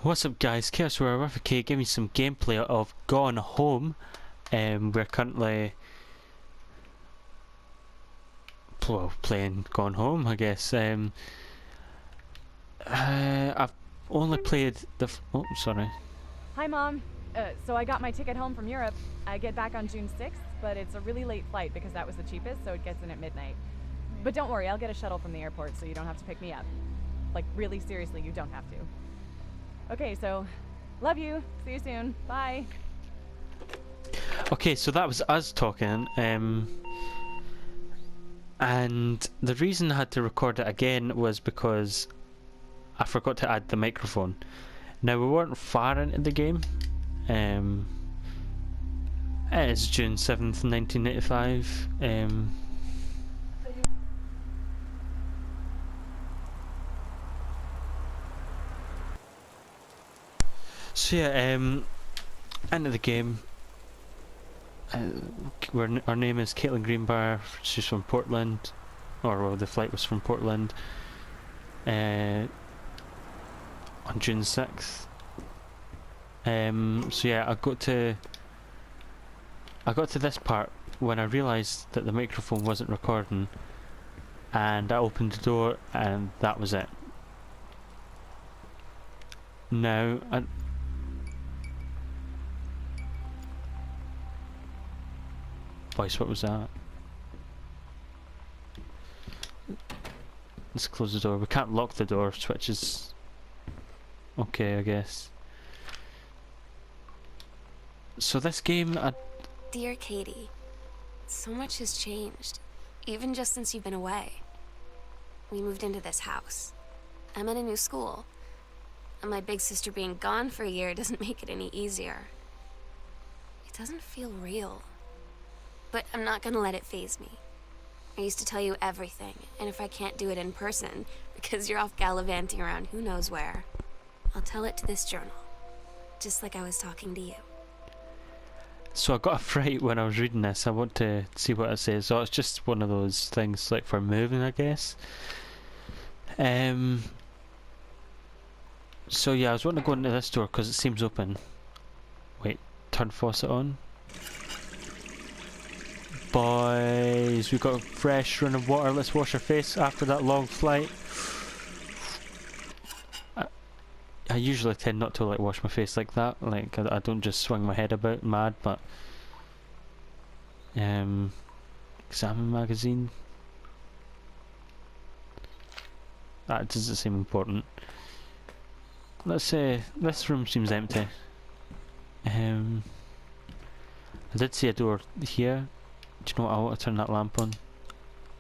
What's up guys, KhAoZ-wArRiOr with K, giving you some gameplay of Gone Home. We're currently playing Gone Home, I guess. I've only played the oh, sorry. Hi Mom. So I got my ticket home from Europe. I get back on June 6th, but it's a really late flight because that was the cheapest, so it gets in at midnight. But don't worry, I'll get a shuttle from the airport so you don't have to pick me up. Like, really seriously, you don't have to. Okay, so, love you. See you soon. Bye. Okay, so that was us talking, and the reason I had to record it again was because I forgot to add the microphone. Now, we weren't far into the game. It's June 7th, 1985. So yeah, into the game. Our name is Caitlin Greenbar. She's from Portland, or well, the flight was from Portland. On June 6th. So yeah, I got to this part when I realised that the microphone wasn't recording, and I opened the door, and that was it. Now, voice, what was that? Let's close the door. We can't lock the door, which is okay, I guess. So this game, Dear Katie, so much has changed, even just since you've been away. We moved into this house. I'm at a new school, and my big sister being gone for a year doesn't make it any easier. It doesn't feel real. But I'm not gonna let it faze me. I used to tell you everything, and if I can't do it in person, because you're off gallivanting around who knows where, I'll tell it to this journal, just like I was talking to you. so I got a fright when I was reading this. I want to see what it says. So it's just one of those things like for moving, I guess. So yeah, I was wanting to go into this door because it seems open. Wait, turn faucet on. Boys, we've got a fresh run of water. Let's wash our face after that long flight. I usually tend not to like wash my face like that. Like I don't just swing my head about mad, but examine magazine. That doesn't seem important. Let's say this room seems empty. I did see a door here. Do you know what? I want to turn that lamp on.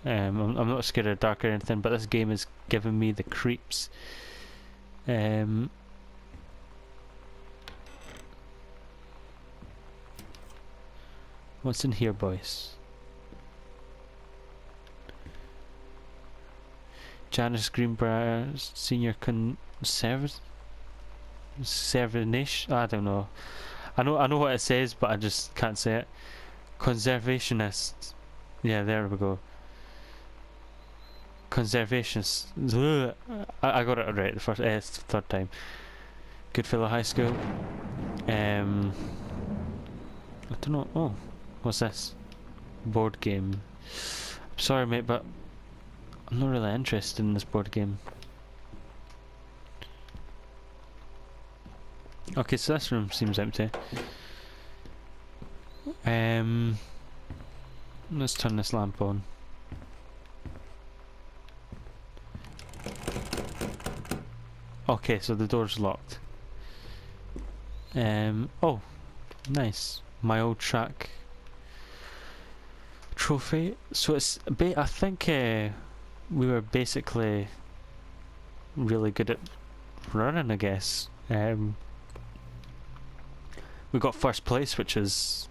I'm not scared of the dark or anything, but this game is giving me the creeps. What's in here, boys? Janice Greenbrier, senior conservative. I don't know. I know what it says, but I just can't say it. Conservationist. Yeah, there we go. Conservationist. I got it right the third time. Goodfellow High School. I don't know. Oh, what's this? Board game. I'm sorry, mate, but I'm not really interested in this board game. Okay, so this room seems empty. Let's turn this lamp on. Okay, so the door's locked. Oh, nice. My old track trophy. So it's I think we were basically really good at running, I guess. We got first place, which is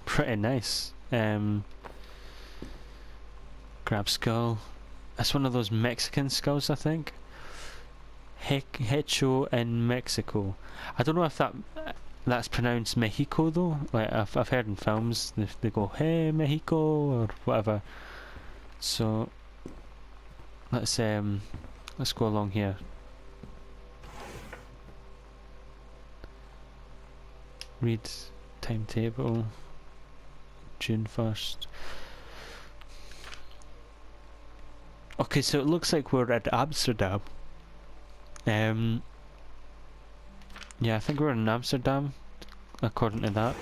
pretty nice. Grab skull. That's one of those Mexican skulls, I think. Hecho in Mexico. I don't know if that's pronounced Mexico though. Like I've heard in films they go "Hey Mexico" or whatever. So let's go along here. Read timetable. June 1st. Okay, so it looks like we're at Amsterdam. Yeah, I think we're in Amsterdam, according to that.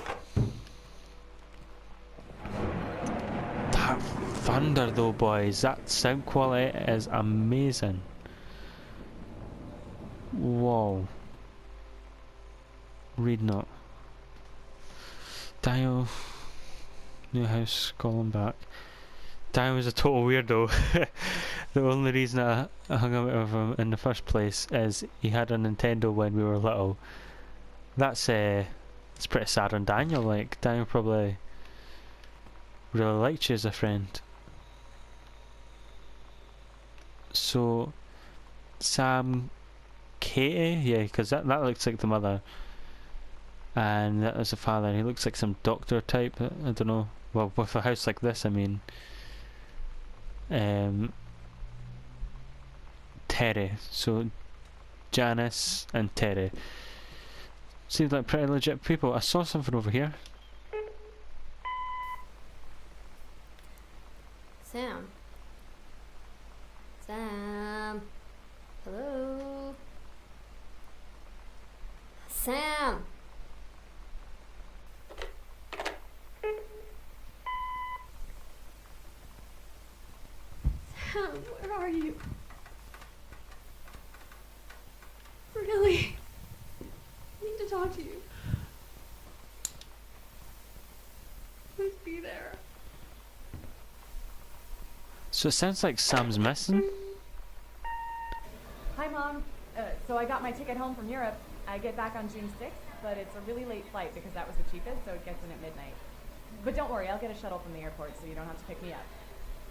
That thunder though, boys, that sound quality is amazing. Whoa. Read note. Dio, new house, calling back. Dio was a total weirdo. The only reason I hung out with him in the first place is he had a Nintendo when we were little. That's it's pretty sad on Daniel. Like, Daniel probably really liked you as a friend. So Sam, Katie, yeah, because that looks like the mother, and that was the father. He looks like some doctor type. I don't know. Well, with a house like this, I mean. Terry. So Janice and Terry. Seems like pretty legit people. I saw something over here. Sam. Sam. Hello. Sam. Sam, where are you? Really? I need to talk to you. Please be there. So it sounds like Sam's missing. Hi, Mom. So I got my ticket home from Europe. I get back on June 6th, but it's a really late flight because that was the cheapest, so it gets in at midnight. But don't worry, I'll get a shuttle from the airport so you don't have to pick me up.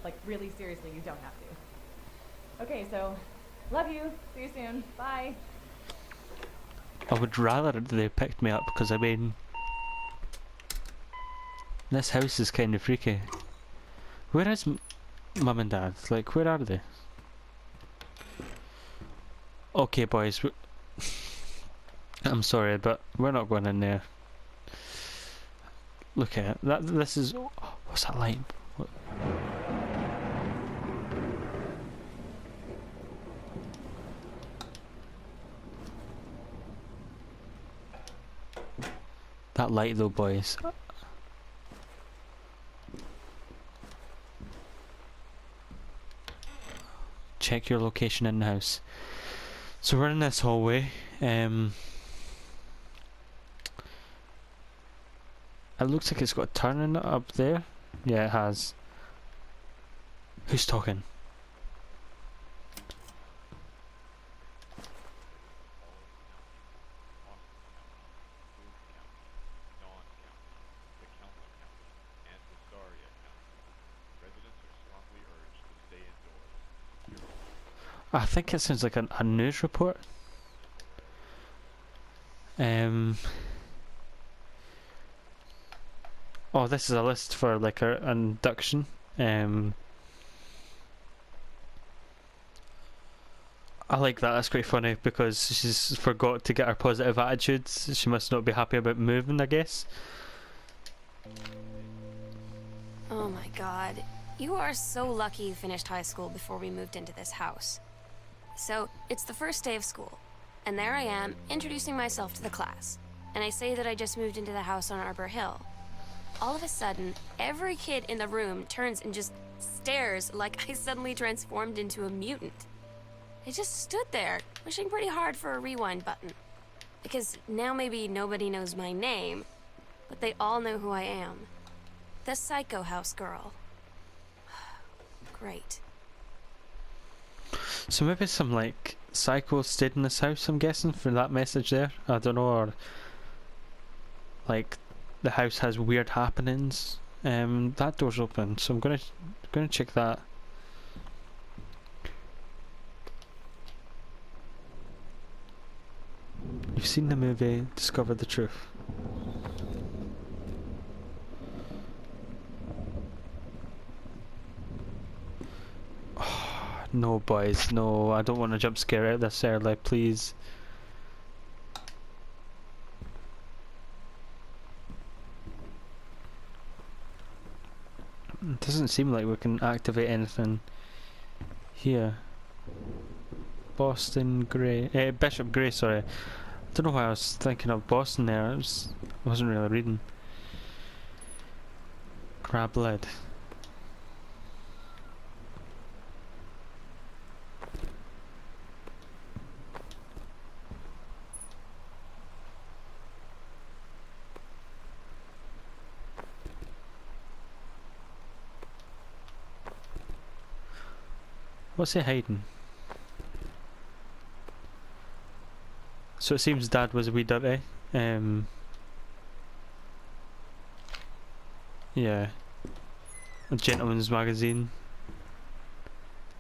Like, really seriously, you don't have to. Okay, so, love you. See you soon. Bye. I would rather they picked me up because, I mean, this house is kind of freaky. Where is Mum and Dad? Like, where are they? Okay, boys. I'm sorry, but we're not going in there. Look at it. This is. What's that light? What? That light, though, boys. Check your location in the house. So we're in this hallway. It looks like it's got a turn in it up there. Yeah, it has. Who's talking? I think it sounds like a news report. Oh, this is a list for like our induction. I like that. That's quite funny because she's forgot to get her positive attitudes. She must not be happy about moving, I guess. Oh my god. You are so lucky you finished high school before we moved into this house. So, it's the first day of school, and there I am, introducing myself to the class. And I say that I just moved into the house on Arbor Hill. All of a sudden, every kid in the room turns and just stares like I suddenly transformed into a mutant. I just stood there, wishing pretty hard for a rewind button. Because now maybe nobody knows my name, but they all know who I am. The Psycho House girl. Great. So maybe some like psycho stayed in this house, I'm guessing, for that message there. I don't know, or like the house has weird happenings. That door's open, so I'm gonna check that. You've seen the movie, discover the truth. No, boys, no. I don't want to jump scare out this early, please. It doesn't seem like we can activate anything here. Boston Grey, Bishop Grey, sorry. I don't know why I was thinking of Boston there. I wasn't really reading. Crab lid. What's he hiding? So it seems Dad was a wee dirty. Yeah. A gentleman's magazine.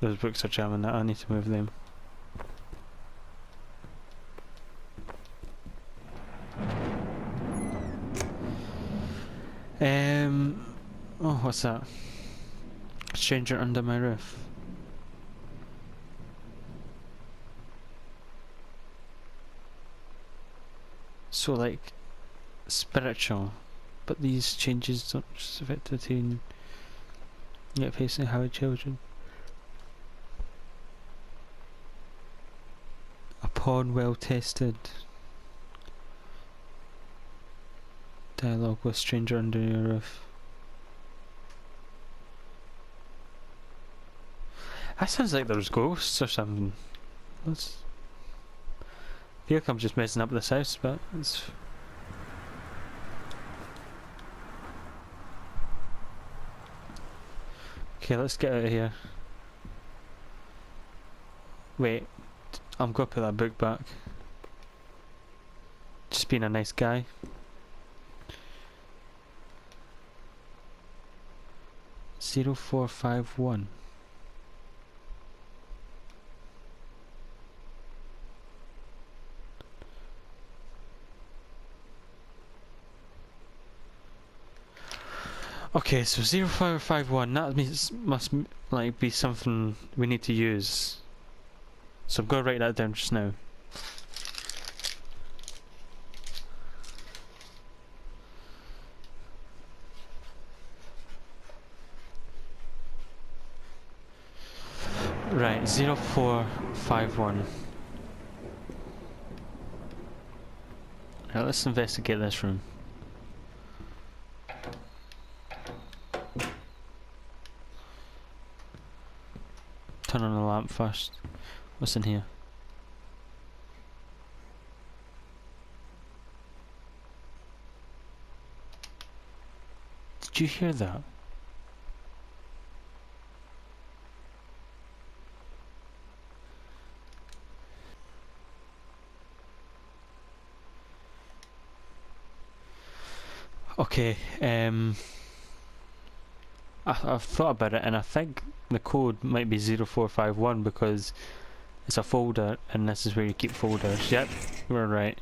Those books are jamming that. I need to move them. Oh, what's that? Stranger under my roof. So like spiritual, but these changes don't just affect the teen yet facing Howard children. Upon well tested dialogue with stranger under your roof. That sounds like there's ghosts or something. I feel like I'm just messing up this house, but it's... Okay, let's get out of here. Wait, I'm gonna put that book back. Just being a nice guy. Zero 0451. Okay, so 0551, that must like be something we need to use. So I'm going to write that down just now. Right, 0451. Now let's investigate this room. Turn on the lamp first. What's in here? Did you hear that? Okay, I've thought about it and I think the code might be 0451 because it's a folder and this is where you keep folders. Yep, you were right.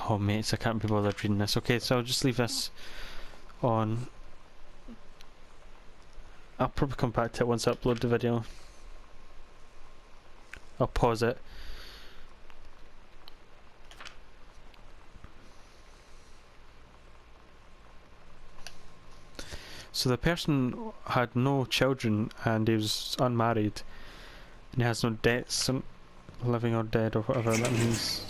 Oh mates, I can't be bothered reading this. Okay, so I'll just leave this on. I'll probably come back to it once I upload the video. I'll pause it. So the person had no children and he was unmarried and he has no debts, living or dead or whatever that means.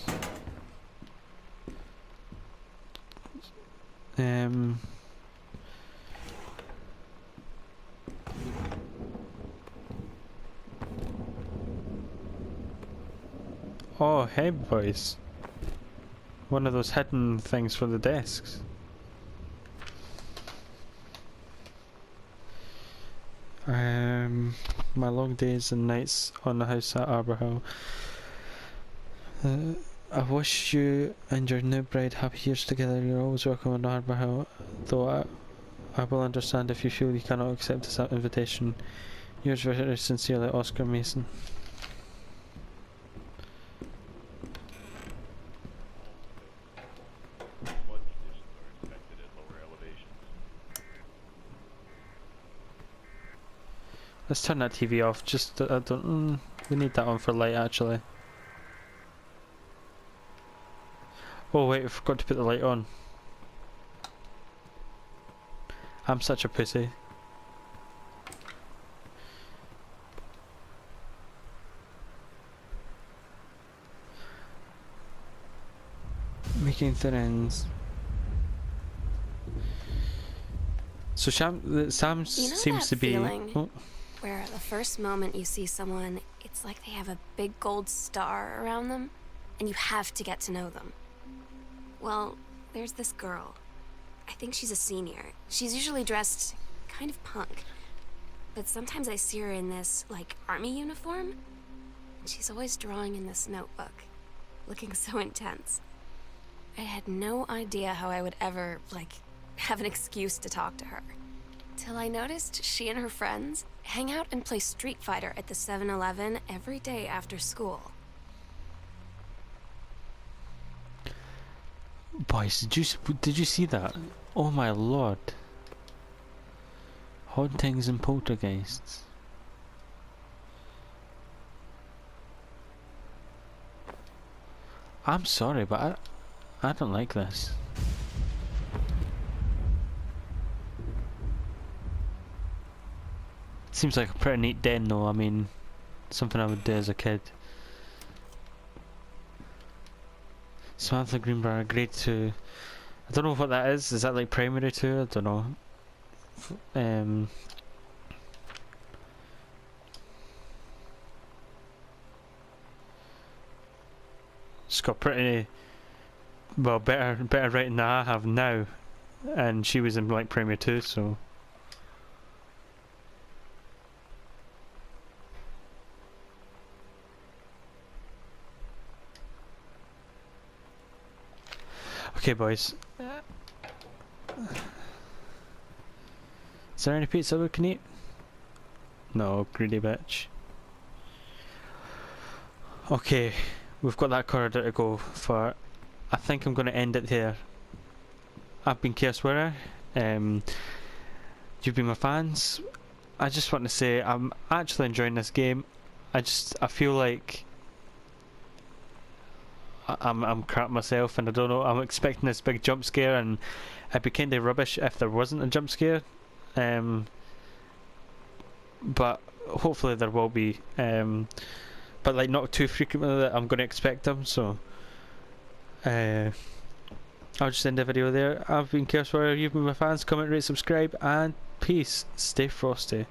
Oh, hey boys. One of those hidden things for the desks. My long days and nights on the house at Arbor Hill. I wish you and your new bride happy years together. You're always welcome on Arbor Hill, though I will understand if you feel you cannot accept this invitation. Yours very sincerely, Oscar Mason. Let's turn that TV off. Just I don't. We need that on for light actually. Oh wait, I forgot to put the light on. I'm such a pussy. Making friends. So Sam You know seems that to be. feeling Oh, where the first moment you see someone, it's like they have a big gold star around them, and you have to get to know them. Well, there's this girl. I think she's a senior. She's usually dressed kind of punk. But sometimes I see her in this, like, army uniform. And she's always drawing in this notebook, looking so intense. I had no idea how I would ever, like, have an excuse to talk to her. Till I noticed she and her friends hang out and play Street Fighter at the 7-Eleven every day after school. boys, did you see that? Oh my lord! Hauntings and poltergeists. I'm sorry, but I don't like this. Seems like a pretty neat den though, I mean, something I would do as a kid. Samantha Greenbrier, grade 2. I don't know what that is that like primary 2? I don't know. It's got pretty, well, better writing than I have now. And she was in like primary 2, so... Okay, boys. Is there any pizza we can eat? No, greedy bitch. Okay, we've got that corridor to go for. I think I'm going to end it there. I've been KhAoZ-wArRiOr. You've been my fans. I just want to say I'm actually enjoying this game. I feel like I'm crap myself, and I don't know. I'm expecting this big jump scare, and it'd be kind of rubbish if there wasn't a jump scare. But hopefully there will be. But like not too frequently that I'm going to expect them. So I'll just end the video there. I've been KhAoZ-wArRiOr. You've been my fans. Comment, rate, subscribe, and peace. Stay frosty.